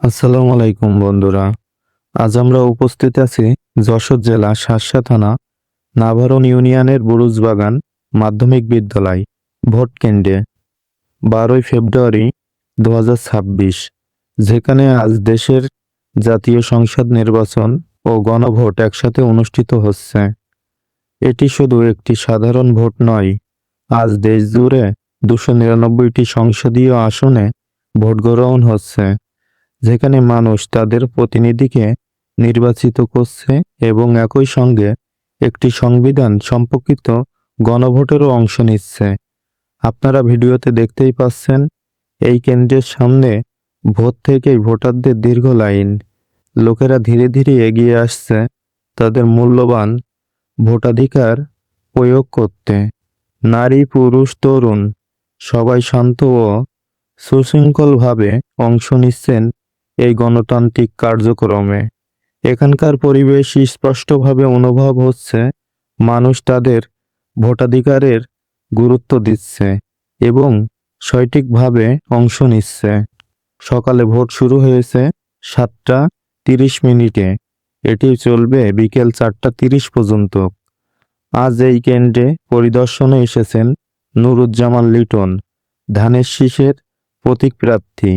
আসসালামু আলাইকুম বন্ধুরা। আজ আমরা উপস্থিত আছি যশোর জেলা শার্শা থানা নাভারন ইউনিয়নের বুরুজবাগান মাধ্যমিক বিদ্যালয় ভোট কেন্দ্রে 12ই ফেব্রুয়ারি 2026, যেখানে আজ দেশের জাতীয় সংসদ নির্বাচন ও গণভোট একসাথে অনুষ্ঠিত হচ্ছে। এটি শুধু একটি সাধারণ ভোট নয়, আজ দেশ জুড়ে 299টি সংসদীয় আসনে ভোট গ্রহণ হচ্ছে, যেখানে মানুষ তাদের প্রতিনিধিকে নির্বাচিত করছে এবং একই সঙ্গে একটি সংবিধান সম্পর্কিত গণভোটেরও অংশ নিচ্ছে। আপনারা ভিডিওতে দেখতেই পাচ্ছেন, এই কেন্দ্রের সামনে ভোট থেকেই ভোটারদের দীর্ঘ লাইন। লোকেরা ধীরে ধীরে এগিয়ে আসছে তাদের মূল্যবান ভোটাধিকার প্রয়োগ করতে। নারী, পুরুষ, তরুণ সবাই শান্ত ও সুশৃঙ্খলভাবে অংশ নিচ্ছেন এই গণতান্ত্রিক কার্যক্রমে। এখানকার পরিবেশ স্পষ্টভাবে অনুভব হচ্ছে, মানুষ তাদের ভোটাধিকারের গুরুত্ব দিচ্ছে এবং সঠিকভাবে অংশ নিচ্ছে। সকালে ভোট শুরু হয়েছে 7টা 30 মিনিটে। এটি চলবে বিকেল 4টা 30 পর্যন্ত। আজ এই কেন্দ্রে পরিদর্শনে এসেছেন নুরুজ্জামান লিটন, ধানের শীষের প্রতীক প্রার্থী।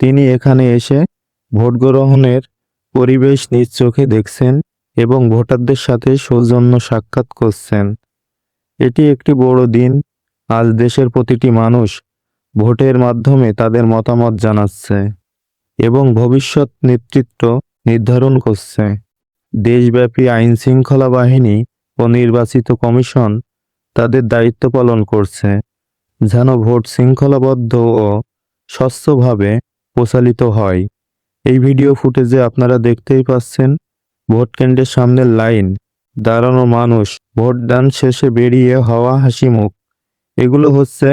তিনি এখানে এসে ভোট গ্রহণের পরিবেশ নিজ চোখে দেখছেন এবং ভোটারদের সাথে সৌজন্য সাক্ষাৎ করছেন। এটি একটি বড় দিন। আজ দেশের প্রতিটি মানুষ ভোটের মাধ্যমে তাদের মতামত জানাচ্ছে এবং ভবিষ্যৎ নেতৃত্ব নির্ধারণ করছে। দেশব্যাপী আইন শৃঙ্খলা বাহিনী ও নির্বাচিত কমিশন তাদের দায়িত্ব পালন করছে, যেন ভোট শৃঙ্খলাবদ্ধ ও স্বচ্ছভাবে পরিচালিত হয়। এই ভিডিও ফুটেজে আপনারা দেখতেই পাচ্ছেন, ভোট কেন্দ্রের সামনের লাইন, দাঁড়ানো মানুষ, ভোটদান শেষে বেরিয়ে হওয়া হাসিমুখ। এগুলো হচ্ছে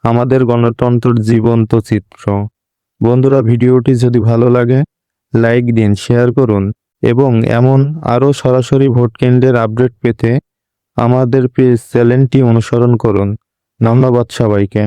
আমাদের গণতন্ত্রের জীবন্ত চিত্র। বন্ধুরা, ভিডিওটি যদি ভালো লাগে লাইক দিন, শেয়ার করুন এবং এমন আরও সরাসরি ভোট কেন্দ্রের আপডেট পেতে আমাদের চ্যানেলটি অনুসরণ করুন। ধন্যবাদ সবাইকে।